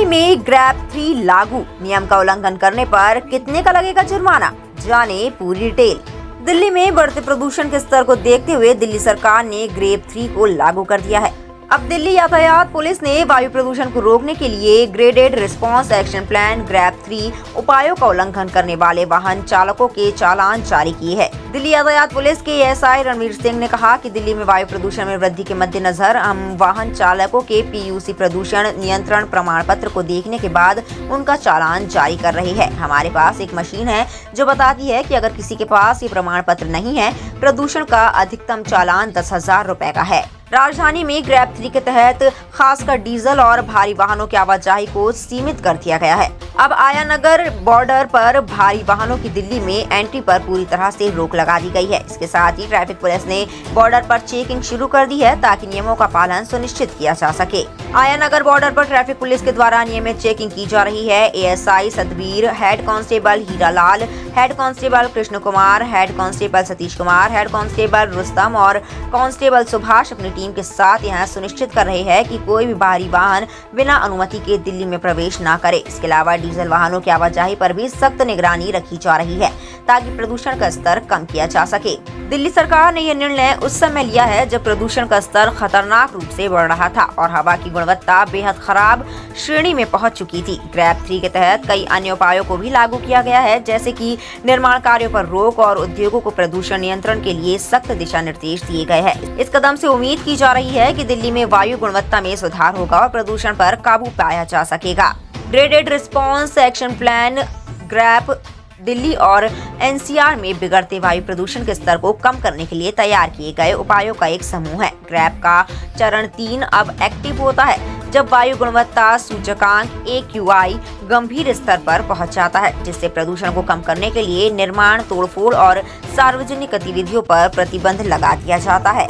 दिल्ली में ग्रैब 3 लागू, नियम का उल्लंघन करने पर कितने का लगेगा जुर्माना, जाने पूरी डिटेल। दिल्ली में बढ़ते प्रदूषण के स्तर को देखते हुए दिल्ली सरकार ने ग्रैब 3 को लागू कर दिया है। अब दिल्ली यातायात पुलिस ने वायु प्रदूषण को रोकने के लिए graded response action plan grab 3 उपायों का उल्लंघन करने वाले वाहन चालकों के चालान जारी किए हैं। दिल्ली यातायात पुलिस के एएसआई रणवीर सिंह ने कहा कि दिल्ली में वायु प्रदूषण में वृद्धि के मद्देनजर हम वाहन चालकों के पीयूसी प्रदूषण नियंत्रण प्रमाण पत्र को देखने के बाद उनका चालान जारी कर रहे हैं। हमारे पास एक मशीन है जो बताती है कि अगर किसी के पास ये प्रमाण पत्र नहीं है, प्रदूषण का अधिकतम चालान 10,000 रुपए का है। राजधानी में ग्रैब 3 के तहत खासकर डीजल और भारी वाहनों की आवाजाही को सीमित कर दिया गया है। अब आया नगर बॉर्डर पर भारी वाहनों की दिल्ली में एंट्री पर पूरी तरह से रोक लगा दी गई है। इसके साथ ही ट्रैफिक पुलिस ने बॉर्डर पर चेकिंग शुरू कर दी है ताकि नियमों का पालन सुनिश्चित किया जा सके। आया नगर बॉर्डर पर ट्रैफिक पुलिस के द्वारा नियमित चेकिंग की जा रही है। ASI Satbir, head constable Hiralal, head constable Krishna Kumar, head constable Satish Kumar, head constable Rustam और कांस्टेबल सुभाष अपनी टीम के साथ यहां सुनिश्चित कर रहे हैं कि कोई भी बाहरी वाहन बिना अनुमति के दिल्ली में प्रवेश न करे। इसके अलावा डीजल वाहनों की आवाजाही पर भी सख्त निगरानी रखी जा रही है ताकि प्रदूषण का स्तर कम किया जा सके। दिल्ली सरकार ने यह निर्णय उस समय लिया है जब प्रदूषण का स्तर खतरनाक रूप से बढ़ रहा था और हवा की गुणवत्ता बेहद खराब श्रेणी में पहुंच चुकी थी। ग्रैब 3 के तहत कई अन्य उपायों को भी लागू किया गया है, जैसे कि निर्माण कार्यों पर रोक और उद्योगों को प्रदूषण नियंत्रण के लिए सख्त दिशा निर्देश दिए गए हैं। इस कदम से उम्मीद की जा रही है कि दिल्ली में वायु गुणवत्ता में सुधार होगा और प्रदूषण पर काबू पाया जा सकेगा। Graded response action plan grab Delhi और एनसीआर में बिगड़ते वायु प्रदूषण के स्तर को कम करने के लिए तैयार किए गए उपायों का एक समूह है। ग्रैब का चरण 3 अब एक्टिव होता है जब वायु गुणवत्ता सूचकांक AQI गंभीर स्तर पर पहुंच जाता है, जिससे प्रदूषण को कम करने के लिए निर्माण, तोड़फोड़ और सार्वजनिक गतिविधियों पर प्रतिबंध लगा दिया जाता है।